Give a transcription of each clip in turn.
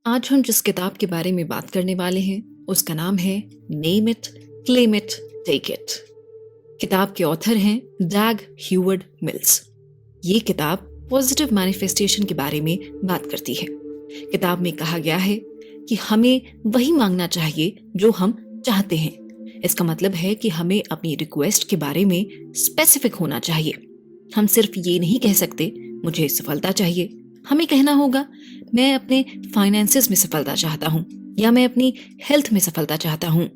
आज हम जिस किताब के बारे में बात करने वाले हैं उसका नाम है name it, claim it, take it. किताब के ऑथर हैं डैग ह्यूवर्ड मिल्स। ये किताब पॉजिटिव मैनिफेस्टेशन के बारे में बात करती है। किताब में कहा गया है कि हमें वही मांगना चाहिए जो हम चाहते हैं। इसका मतलब है कि हमें अपनी रिक्वेस्ट के बारे में स्पेसिफिक होना चाहिए। हम सिर्फ ये नहीं कह सकते मुझे सफलता चाहिए। हमें कहना होगा मैं अपने फाइनेंसेस में सफलता चाहता हूँ या मैं अपनी हेल्थ में सफलता चाहता हूँ।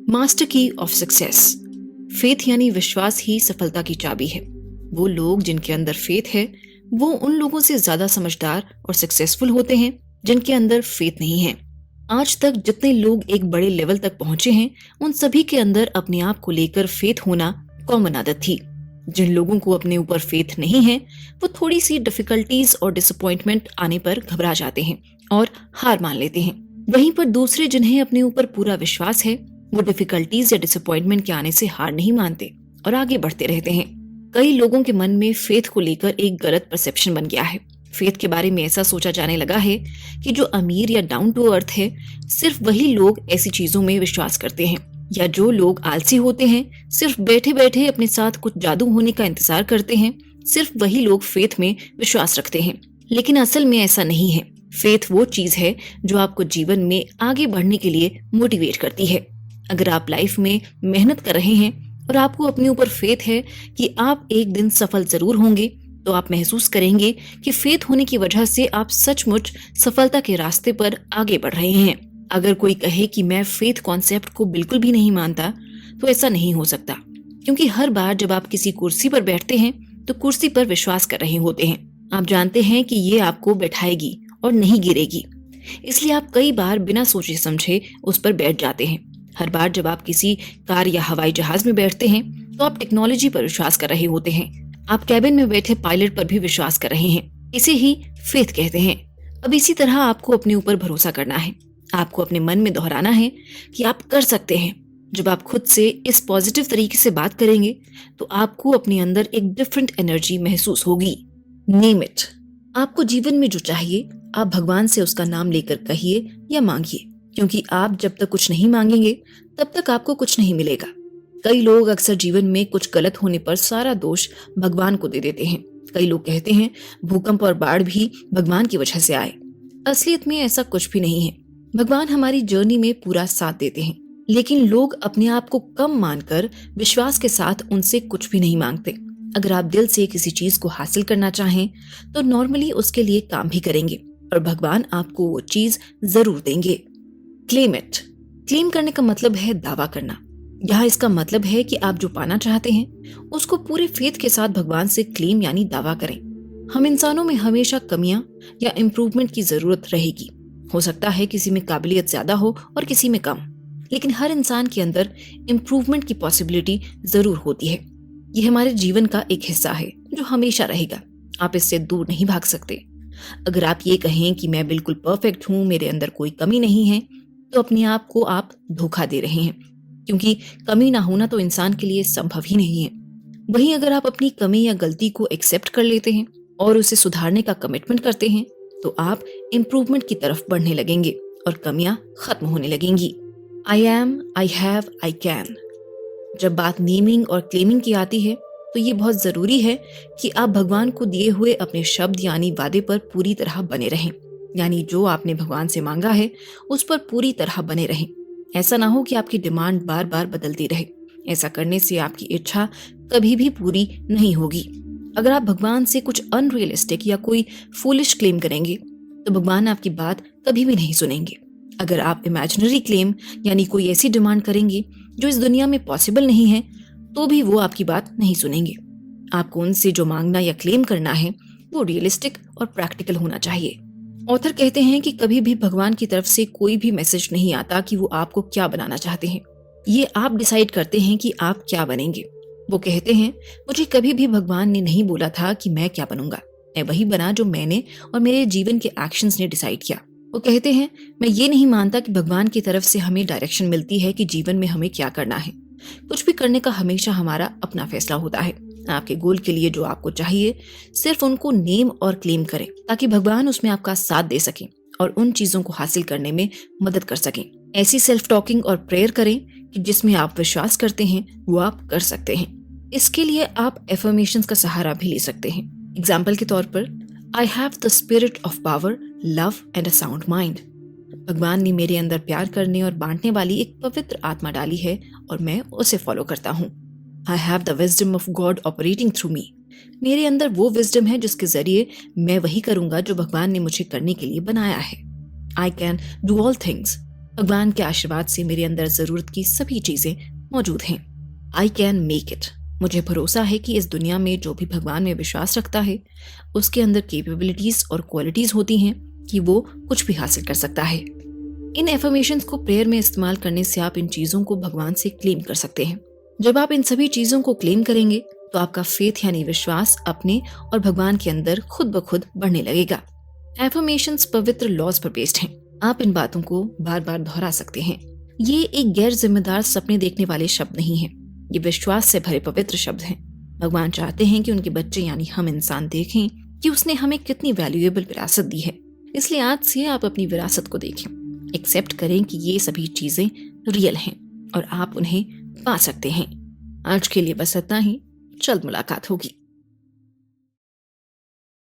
मास्टर की ऑफ सक्सेस। फेथ यानी विश्वास ही सफलता की चाबी है। वो लोग जिनके अंदर फेथ है वो उन लोगों से ज्यादा समझदार और सक्सेसफुल होते हैं जिनके अंदर फेथ नहीं है। आज तक जितने लोग एक बड़े लेवल तक पहुंचे हैं उन सभी के अंदर अपने आप को लेकर फेथ होना कॉमन आदत थी। जिन लोगों को अपने ऊपर फेथ नहीं है वो थोड़ी सी डिफिकल्टीज और डिसअपॉइंटमेंट आने पर घबरा जाते हैं और हार मान लेते हैं। वहीं पर दूसरे जिन्हें अपने ऊपर पूरा विश्वास है वो डिफिकल्टीज या डिसअपॉइंटमेंट के आने से हार नहीं मानते और आगे बढ़ते रहते हैं। कई लोगों के मन में फेथ को लेकर एक गलत परसेप्शन बन गया है। फेथ के बारे में ऐसा सोचा जाने लगा है कि जो अमीर या डाउन टू अर्थ है सिर्फ वही लोग ऐसी चीजों में विश्वास करते हैं, या जो लोग आलसी होते हैं सिर्फ बैठे बैठे अपने साथ कुछ जादू होने का इंतजार करते हैं, सिर्फ वही लोग फेथ में विश्वास रखते हैं। लेकिन असल में ऐसा नहीं है। फेथ वो चीज है जो आपको जीवन में आगे बढ़ने के लिए मोटिवेट करती है। अगर आप लाइफ में मेहनत कर रहे हैं और आपको अपने ऊपर फेथ है कि आप एक दिन सफल जरूर होंगे, तो आप महसूस करेंगे कि फेथ होने की वजह से आप सचमुच सफलता के रास्ते पर आगे बढ़ रहे हैं। अगर कोई कहे कि मैं फेथ कॉन्सेप्ट को बिल्कुल भी नहीं मानता, तो ऐसा नहीं हो सकता, क्योंकि हर बार जब आप किसी कुर्सी पर बैठते हैं तो कुर्सी पर विश्वास कर रहे होते हैं। आप जानते हैं कि ये आपको बैठाएगी और नहीं गिरेगी, इसलिए आप कई बार बिना सोचे समझे उस पर बैठ जाते हैं। हर बार जब आप किसी कार या हवाई जहाज में बैठते हैं तो आप टेक्नोलॉजी पर विश्वास कर रहे होते हैं। आप कैबिन में बैठे पायलट पर भी विश्वास कर रहे हैं। इसे ही फेथ कहते हैं। अब इसी तरह आपको अपने ऊपर भरोसा करना है। आपको अपने मन में दोहराना है कि आप कर सकते हैं। जब आप खुद से इस पॉजिटिव तरीके से बात करेंगे तो आपको अपने अंदर एक डिफरेंट एनर्जी महसूस होगी। Name it. आपको जीवन में जो चाहिए आप भगवान से उसका नाम लेकर कहिए या मांगिए, क्योंकि आप जब तक कुछ नहीं मांगेंगे तब तक आपको कुछ नहीं मिलेगा। कई लोग अक्सर जीवन में कुछ गलत होने पर सारा दोष भगवान को दे देते हैं। कई लोग कहते हैं भूकंप और बाढ़ भी भगवान की वजह से आए। असलियत में ऐसा कुछ भी नहीं है। भगवान हमारी जर्नी में पूरा साथ देते हैं, लेकिन लोग अपने आप को कम मानकर विश्वास के साथ उनसे कुछ भी नहीं मांगते। अगर आप दिल से किसी चीज को हासिल करना चाहें तो नॉर्मली उसके लिए काम भी करेंगे और भगवान आपको वो चीज जरूर देंगे। Claim it. क्लेम करने का मतलब है दावा करना। यहाँ इसका मतलब है कि आप जो पाना चाहते हैं उसको पूरे फेथ के साथ भगवान से क्लेम यानी दावा करें। हम इंसानों में हमेशा कमियां या इम्प्रूवमेंट की जरूरत रहेगी। हो सकता है किसी में काबिलियत ज्यादा हो और किसी में कम, लेकिन हर इंसान के अंदर इम्प्रूवमेंट की पॉसिबिलिटी जरूर होती है। ये हमारे जीवन का एक हिस्सा है जो हमेशा रहेगा। आप इससे दूर नहीं भाग सकते। अगर आप ये कहें कि मैं बिल्कुल परफेक्ट हूँ, मेरे अंदर कोई कमी नहीं है, तो अपने आप को आप धोखा दे रहे हैं, क्योंकि कमी ना होना तो इंसान के लिए संभव ही नहीं है। वहीं अगर आप अपनी कमी या गलती को एक्सेप्ट कर लेते हैं और उसे सुधारने का कमिटमेंट करते हैं तो आप इम्प्रूवमेंट की तरफ बढ़ने लगेंगे और कमियां खत्म होने लगेंगी। I am, I have, I can. जब बात नेमिंग और क्लेमिंग की आती है तो ये बहुत जरूरी है कि आप भगवान को दिए हुए अपने शब्द यानी वादे पर पूरी तरह बने रहें। यानी जो आपने भगवान से मांगा है उस पर पूरी तरह बने रहें। ऐसा ना हो कि आपकी डिमांड बार बार बदलती रहे। ऐसा करने से आपकी इच्छा कभी भी पूरी नहीं होगी। अगर आप भगवान से कुछ अनरियलिस्टिक या कोई फूलिश क्लेम करेंगे तो भगवान आपकी बात कभी भी नहीं सुनेंगे। अगर आप इमेजिनरी क्लेम यानी कोई ऐसी डिमांड करेंगे जो इस दुनिया में पॉसिबल नहीं है तो भी वो आपकी बात नहीं सुनेंगे। आपको उनसे जो मांगना या क्लेम करना है वो रियलिस्टिक और प्रैक्टिकल होना चाहिए। ऑथर कहते हैं कि कभी भी भगवान की तरफ से कोई भी मैसेज नहीं आता कि वो आपको क्या बनाना चाहते हैं। ये आप डिसाइड करते हैं कि आप क्या बनेंगे। वो कहते हैं मुझे कभी भी भगवान ने नहीं बोला था कि मैं क्या बनूंगा। मैं वही बना जो मैंने और मेरे जीवन के एक्शंस ने डिसाइड किया। वो कहते हैं मैं ये नहीं मानता कि भगवान की तरफ से हमें डायरेक्शन मिलती है कि जीवन में हमें क्या करना है। कुछ भी करने का हमेशा हमारा अपना फैसला होता है। आपके गोल के लिए जो आपको चाहिए सिर्फ उनको नेम और क्लेम करें ताकि भगवान उसमें आपका साथ दे सके और उन चीजों को हासिल करने में मदद कर सकें। ऐसी सेल्फ टॉकिंग और प्रेयर करें कि जिसमें आप विश्वास करते हैं वो आप कर सकते हैं। इसके लिए आप एफर्मेशंस का सहारा भी ले सकते हैं। एग्जाम्पल के तौर पर, आई have the spirit of power, love and a sound mind. भगवान ने मेरे अंदर प्यार करने और बांटने वाली एक पवित्र आत्मा डाली है और मैं उसे फॉलो करता हूँ। I have the wisdom of God operating through me. मेरे अंदर वो विजडम है जिसके जरिए मैं वही करूंगा जो भगवान ने मुझे करने के लिए बनाया है। I can do all things. भगवान के आशीर्वाद से मेरे अंदर जरूरत की सभी चीजें मौजूद हैं। I can make it. मुझे भरोसा है कि इस दुनिया में जो भी भगवान में विश्वास रखता है उसके अंदर कैपेबिलिटीज और क्वालिटीज होती हैं कि वो कुछ भी हासिल कर सकता है। इन एफर्मेशंस को प्रेयर में इस्तेमाल करने से आप इन चीजों को भगवान से क्लेम कर सकते हैं। जब आप इन सभी चीजों को क्लेम करेंगे तो आपका फेथ यानी विश्वास अपने और भगवान के अंदर खुद ब खुद बढ़ने लगेगा। एफर्मेशंस पवित्र लॉज पर बेस्ड हैं। आप इन बातों को बार बार दोहरा सकते हैं। ये एक गैर जिम्मेदार सपने देखने वाले शब्द नहीं हैं। ये विश्वास से भरे पवित्र शब्द हैं। भगवान चाहते हैं कि उनके बच्चे यानी हम इंसान देखें कि उसने हमें कितनी वैल्यूएबल विरासत दी है। इसलिए आज से आप अपनी विरासत को देखें, एक्सेप्ट करें कि ये सभी चीजें रियल हैं और आप उन्हें पा सकते हैं। आज के लिए बस इतना ही। जल्द मुलाकात होगी।